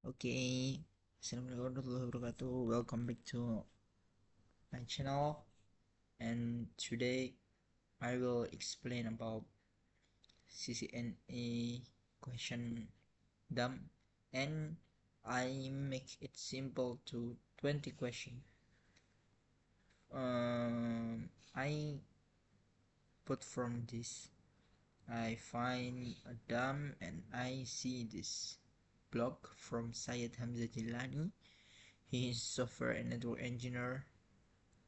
Okay, Assalamualaikum warahmatullahi wabarakatuh. Welcome back to my channel, and today I will explain about CCNA question dump, and I make it simple to 20 question. I put from this. I find a dump and I see this blog from Syed Hamzah Jilani. He is software and network engineer.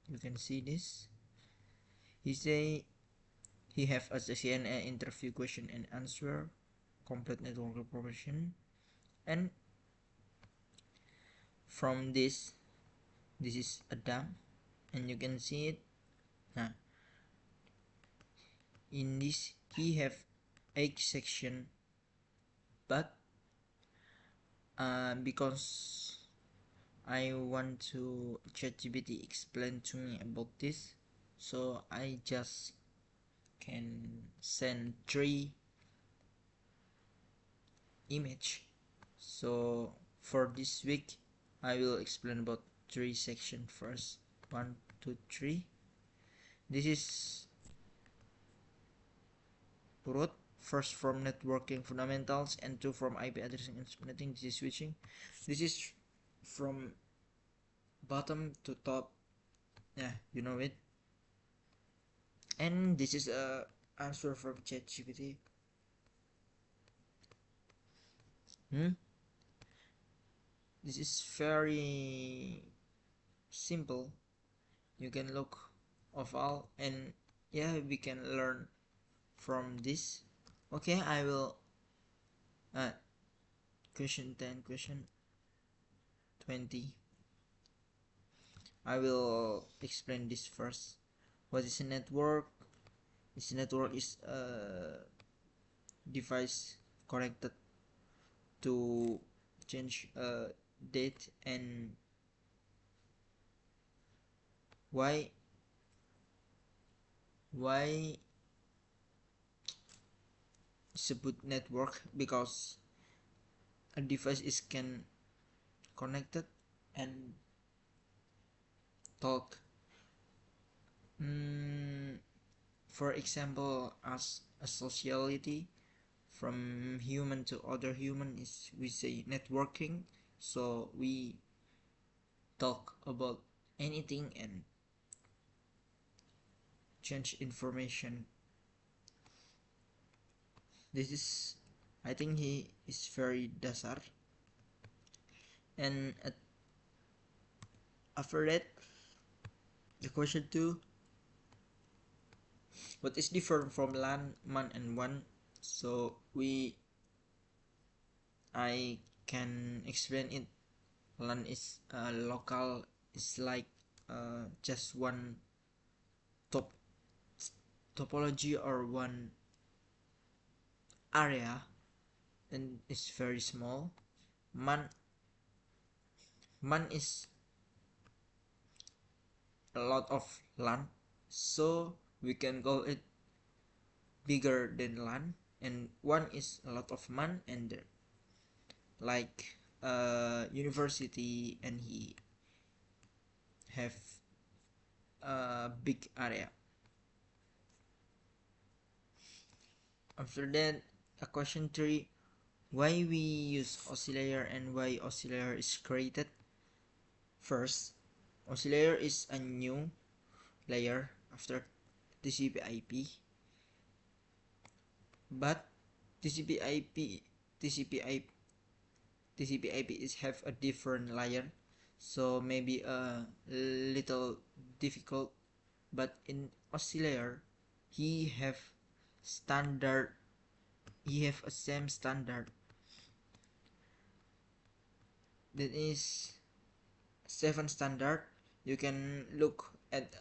You can see this. He say he have a CCNA interview question and answer, complete network operation, and from this is a dump, and you can see it. Now, in this he have 8 section, but because I want to ChatGPT explain to me about this, so I just can send 3 image. So for this week I will explain about 3 section first. 1 2 3. This is root, first from networking fundamentals, and 2 from IP addressing and subnetting. This is switching. This is from bottom to top. Yeah, you know it. And this is a answer from ChatGPT. This is very simple. You can look of all, and yeah, we can learn from this. Okay, I will question 10, question 20. I will explain this first. What is a network? This network is a device connected to change a date. And why disebut network? Because a device is can connected and talk. For example, as a sociality from human to other human is, we say, networking. So we talk about anything and change information. This is, I think he is very dasar. And after that, the question 2, what is different from LAN, MAN, and WAN? So I can explain it. LAN is local, is like just one topology or one area, and it's very small. Man is a lot of LAN, so we can call it bigger than LAN. And one is a lot of man, and like university, and he have a big area. After that, a question 3, why we use oscillator and why oscillator is created. First, oscillator is a new layer after TCP/IP, but TCP/IP TCP/IP TCP/IP is have a different layer, so maybe a little difficult. But in oscillator, he have standard. He have a same standard. That is 7 standard. You can look at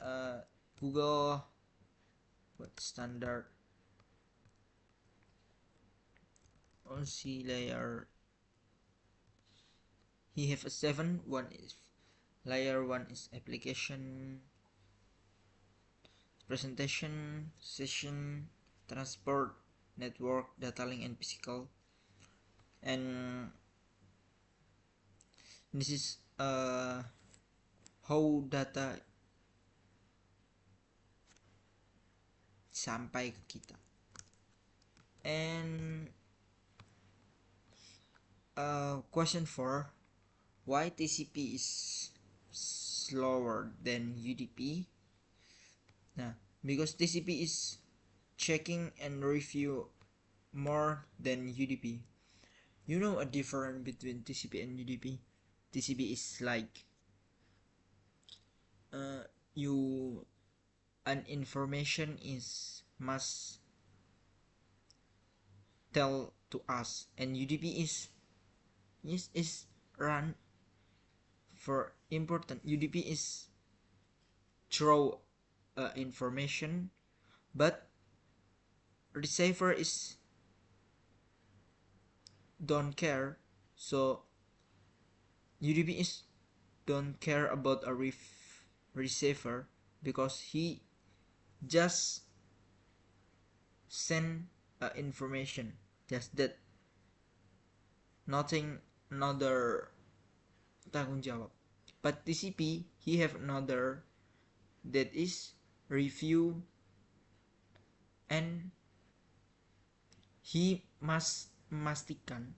Google. What standard? Oscillator. He have a 7. One is layer 1 is application, presentation, session, transport, network, data link, and physical. And This is how data sampai ke kita. And question 4, why TCP is slower than UDP? Nah, because TCP is checking and review more than UDP. You know a difference between TCP and UDP? TCP is like you an information is must tell to us, and UDP is run for important. UDP is throw information, but receiver is don't care. So UDP is don't care about a receiver because he just send information, just that, nothing another tanggung jawab. But TCP he have another, that is review, and he must memastikan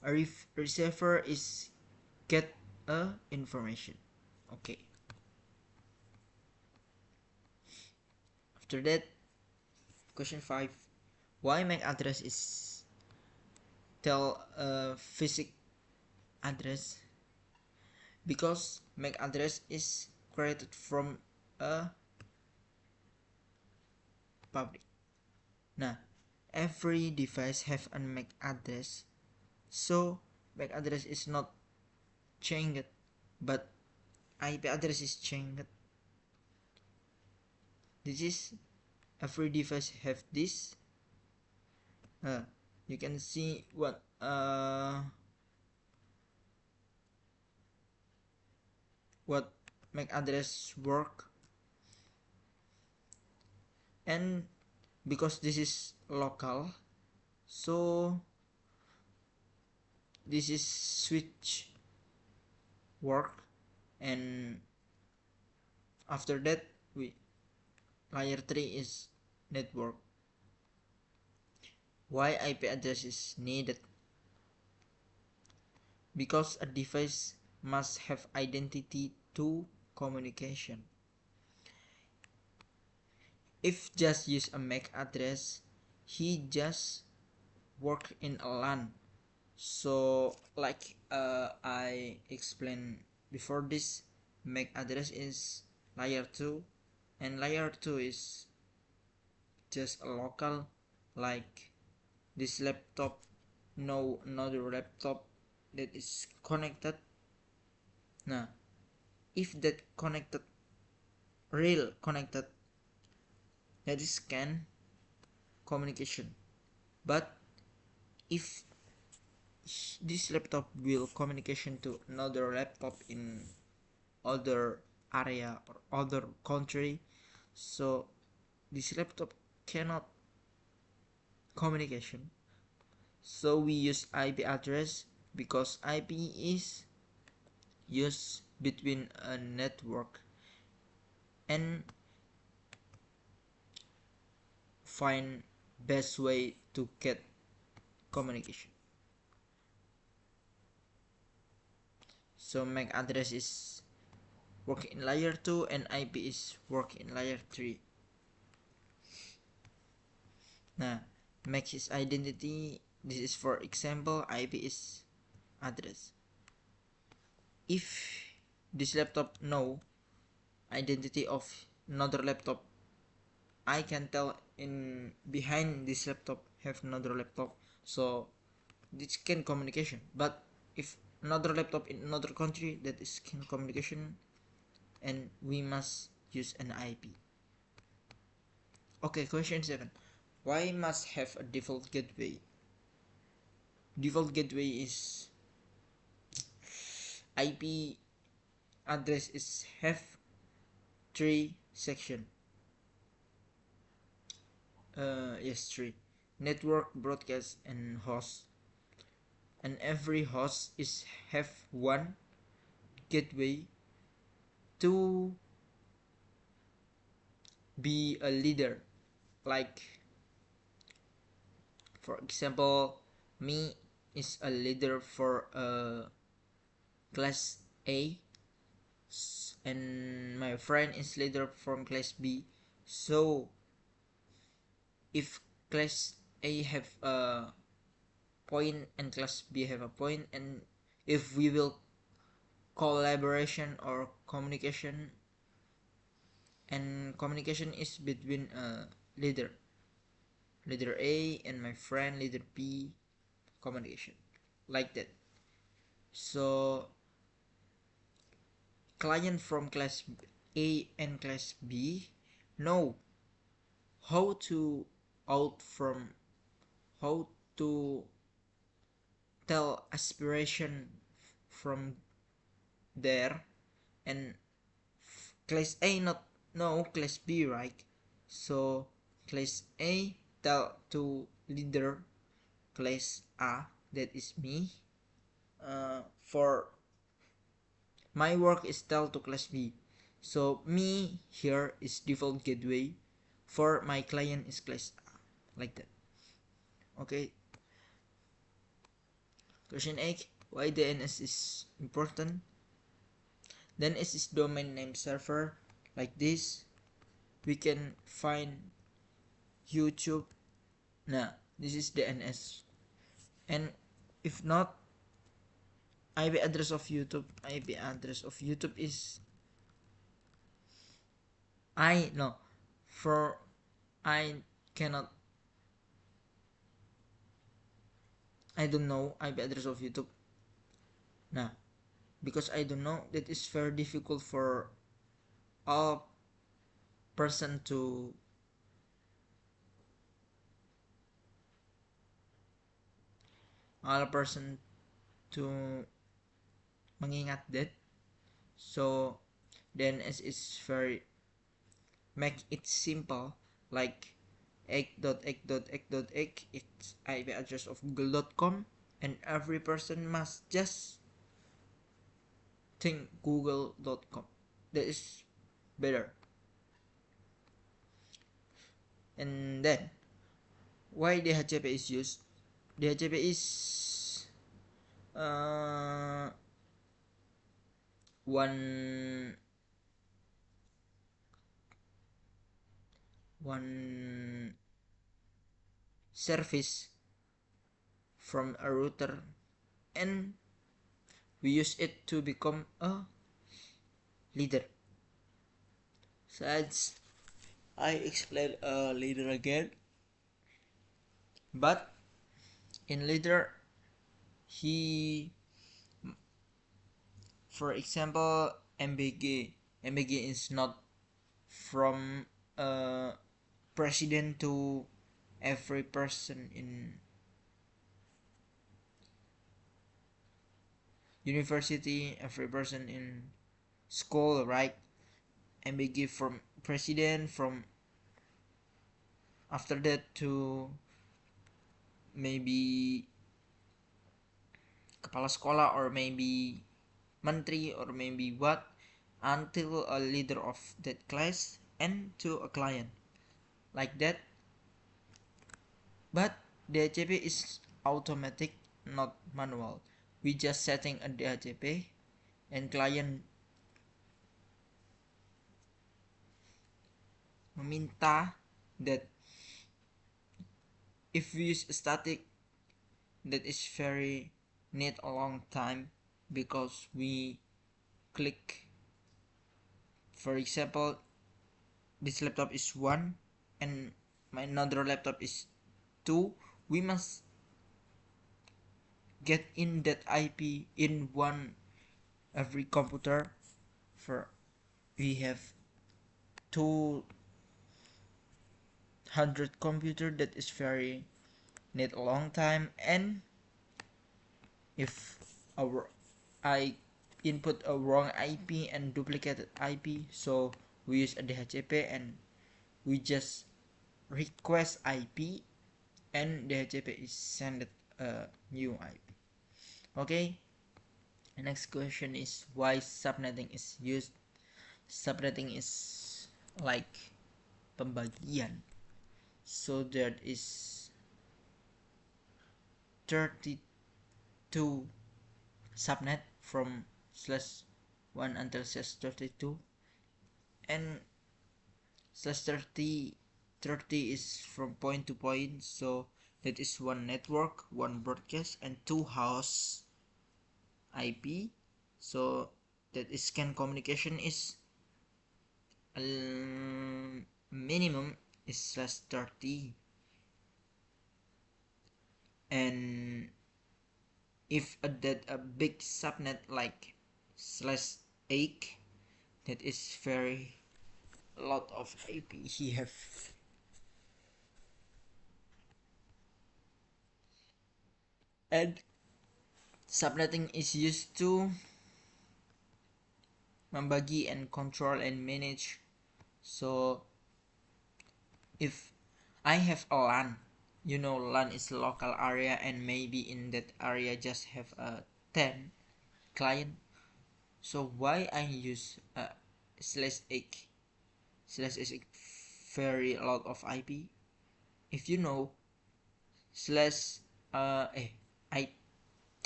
a receiver is get a information. Okay, after that, question 5, why MAC address is tell a physical address? Because MAC address is created from a public. Nah, every device have a MAC address, so MAC address is not changed, but IP address is changed. This is every device have this. You can see what MAC address work, and because this is local, so this is switch work, and after that we layer 3 is network. Why IP address is needed? Because a device must have identity to communication. If just use a MAC address, he just work in a LAN. So like I explained before, this MAC address is layer 2, and layer 2 is just a local, like this laptop, no another laptop that is connected. Nah, if that connected, real connected, that is can communication. But if this laptop will communication to another laptop in other area or other country, so this laptop cannot communication. So we use IP address because IP is used between a network and find best way to get communication. So MAC address is work in layer 2 and IP is work in layer 3. Nah, MAC is identity. This is for example, IP is address. If this laptop know identity of another laptop, I can tell in behind this laptop have another laptop, so this can communication. But if another laptop in another country, that is can communication, and we must use an IP. Okay, question 7, why must have a default gateway? Default gateway is IP address is have 3 section. Yes, 3: network, broadcast, and host. and every host is have one gateway to be a leader. Like for example, me is a leader for class A, and my friend is leader from class B. So if class A have a point and class B have a point, and if we will collaboration or communication, and communication is between leader A and my friend leader B, communication like that. So client from class A and class B know how to out from how to tell aspiration from there, and class A not know class B, right? So class A tell to leader class A, that is me, for my work is tell to class B. So me here is default gateway for my client is class A, like that. Okay. Question 8. Why DNS is important? DNS is domain name server. Like this, we can find YouTube. Nah, this is DNS. And if not, IP address of YouTube. IP address of YouTube is for I cannot. I don't know IP address of YouTube. Nah, because I don't know, that is very difficult for all person to mengingat that. So DNS is very make it simple, like egg.egg.egg.egg, it's IP address of google.com, and every person must just think google.com. That is better. And then why DHCP is used? DHCP is one service from a router, and we use it to become a leader. So as I explain a leader again, but in leader he, for example, MBG is not from president to every person in university, every person in school, right? MBG from president, from after that to maybe kepala sekolah, or maybe menteri, or maybe what, until a leader of that class and to a client, like that. But DHCP is automatic, not manual. We just setting a DHCP, and client meminta that if we use static, that is very need a long time, because we click, for example, this laptop is 1 and my another laptop is 2, we must get in that IP in one every computer. For we have 200 computer, that is very need a long time, and if I input a wrong IP and duplicated IP, so we use a DHCP and we just request IP, and DHCP is sent a new IP. Okay, the next question is why subnetting is used. Subnetting is like pembagian. So there is 32 subnet from slash 1 until slash 32, and slash 30 is from point to point, so that is one network, one broadcast, and two host IP. So that is scan communication is minimum is slash 30, and if that a big subnet like slash 8, that is very lot of IP he have. And subnetting is used to membagi and control and manage. So if I have a LAN, LAN is local area, and maybe in that area just have a 10 client. So why I use slash 8 slash is very a lot of IP. If you know slash I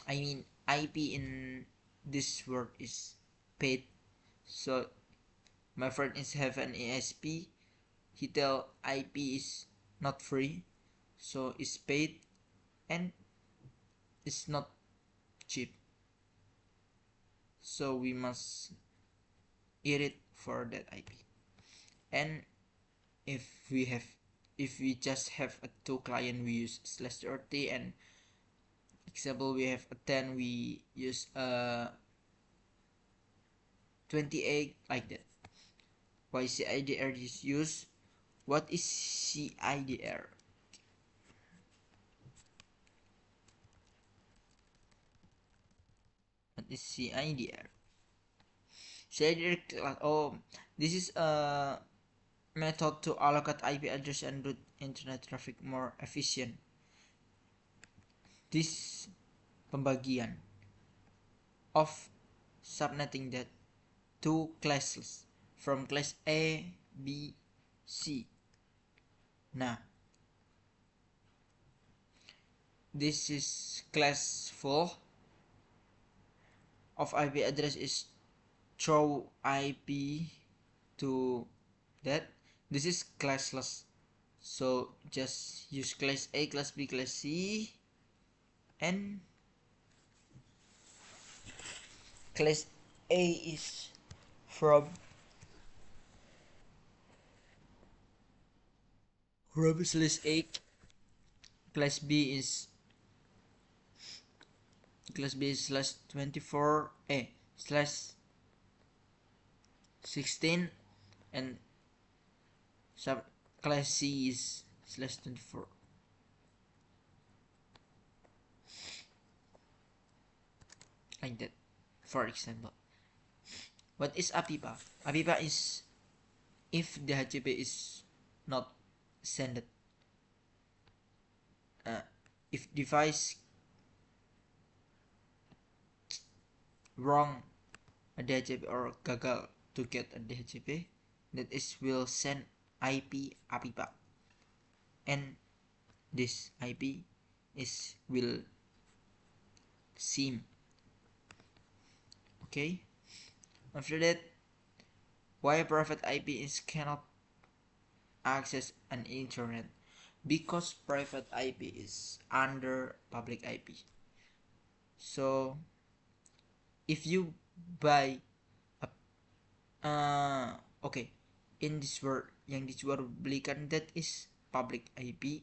I mean IP in this word is paid. So my friend is have an ASP. He tell IP is not free, so it's paid and it's not cheap. So we must eat it for that IP. And if we have, if we just have a two client, we use slash 30, and example we have a 10, we use 28 like that. Why CIDR is used? What is CIDR? What is CIDR? CIDR, oh, this is a method to allocate IP address and route internet traffic more efficient. This pembagian of subnetting that two classes from class A, B, C. Nah, this is class full of IP address is throw IP to that. This is classless, so just use class A, class B, class C, and class A is from slash 8, class B is slash 24 slash 16, and sub class C is slash 24. Like that, for example. What is APIPA? APIPA is if the HCP is not sent, if device wrong a DHCP or gagal to get a DHCP, that is will send IP APIPA, and this IP is will SIM. Okay, after that, why private IP is cannot access an internet? Because private IP is under public IP. So if you buy a okay, in this world yang dijualbelikan, that is public IP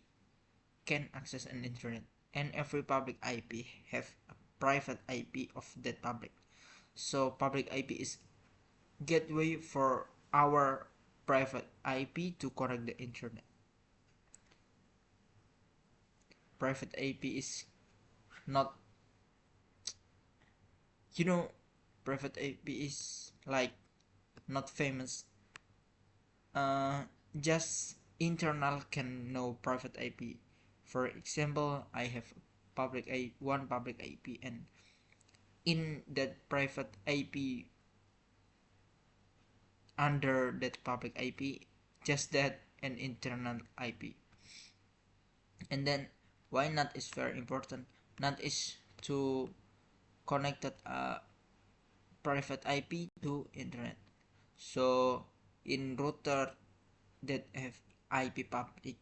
can access an internet, and every public IP have a private IP of that public. So public IP is gateway for our private IP to connect the internet. Private IP is not, private IP is like not famous. Just internal can know private IP. For example, I have one public IP, and in that private IP under that public IP, just that an internal IP. And then why NAT is very important. NAT is to connect that private IP to internet. So in router that have IP public,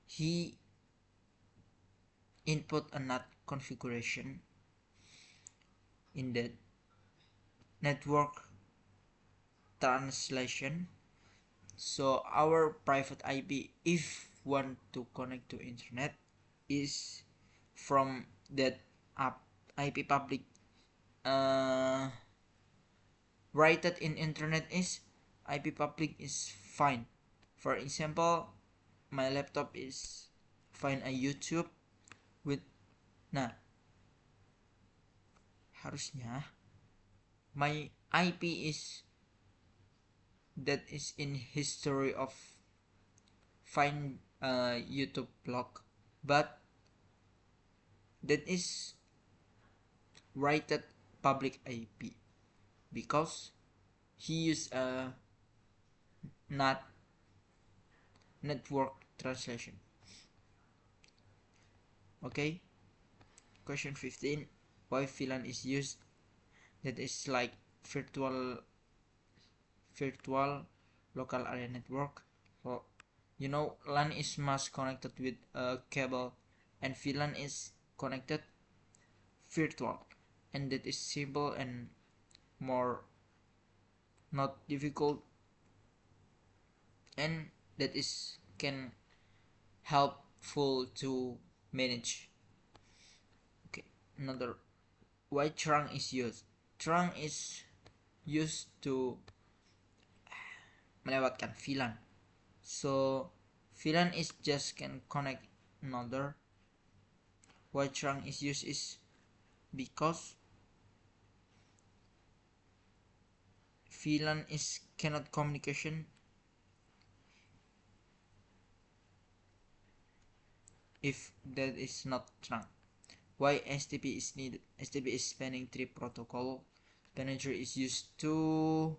he input a NAT configuration in that network translation. So our private IP, if want to connect to internet, is from that IP public. Rated in internet is IP public is fine. For example, my laptop is find a YouTube with, nah, harusnya my IP is that is in history of find YouTube blog, but that is rated public IP because he used a NAT network translation. Okay, question 15, why VLAN is used? That is like virtual local area network. So you know LAN is mass connected with a cable, and VLAN is connected virtual, and that is simple and more not difficult, and that is can helpful to manage. Okay, another, why trunk is used? Trunk is used to melewatkan VLAN. So VLAN is just can connect another. Why trunk is used is because VLAN is cannot communication if that is not trunk. Why STP is needed? STP is spanning tree protocol. Spanning tree is used to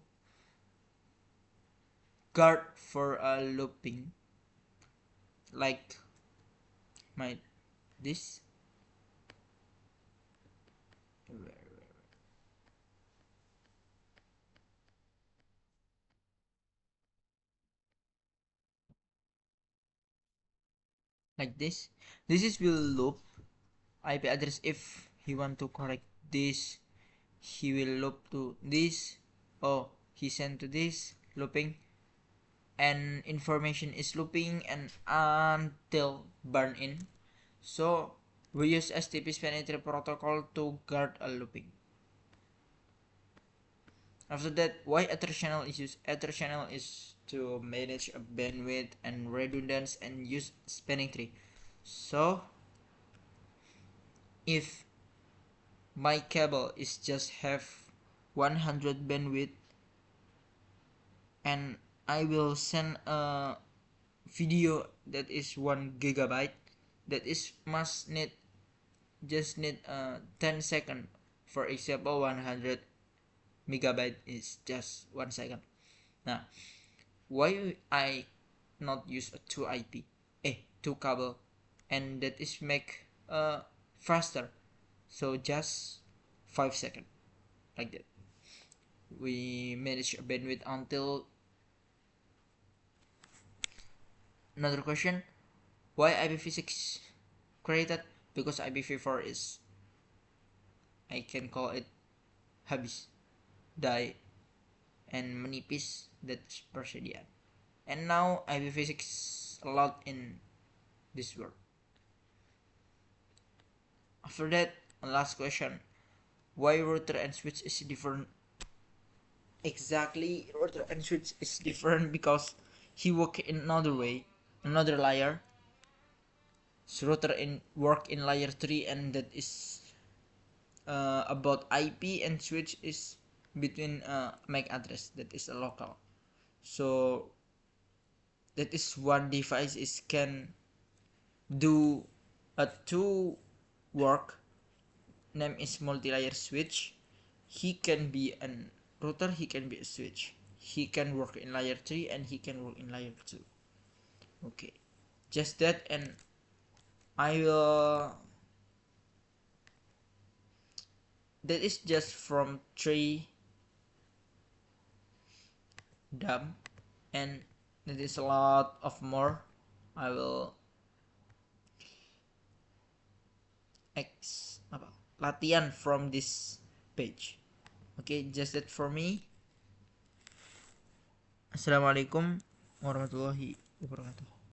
guard for a looping, like my this. Like this. This is will loop IP address. If he want to correct this, he will loop to this. Oh, he sent to this looping, and information is looping and until burn in. So we use STP spanning tree protocol to guard a looping. After that, why Ether channel is used? Ether channel is to manage a bandwidth and redundancy and use spanning tree. So if my cable is just have 100 bandwidth and I will send a video that is 1 gigabyte, that is must need just need 10 second. For example, 100 megabyte is just 1 second. Now why I not use a 2 IP, 2 cable, and that is make faster, so just 5 second, like that we manage a bandwidth until. Another question, why IPv6 created? Because IPv4 is, I can call it habis, die, and menipis, that's persediaan, and now IPv6 a lot in this world. After that, last question, why router and switch is different? Exactly, router and switch is different because he work in another way, another layer. So router in work in layer 3, and that is about IP, and switch is between MAC address, that is a local. So that is one device is can do a two work name is multi-layer switch. He can be an router, he can be a switch. He can work in layer 3 and he can work in layer 2. Okay, just that, and I will, that is just from 3 dumb, and there is a lot of more. I will latihan from this page. Okay, just that for me. Assalamualaikum warahmatullahi wabarakatuh.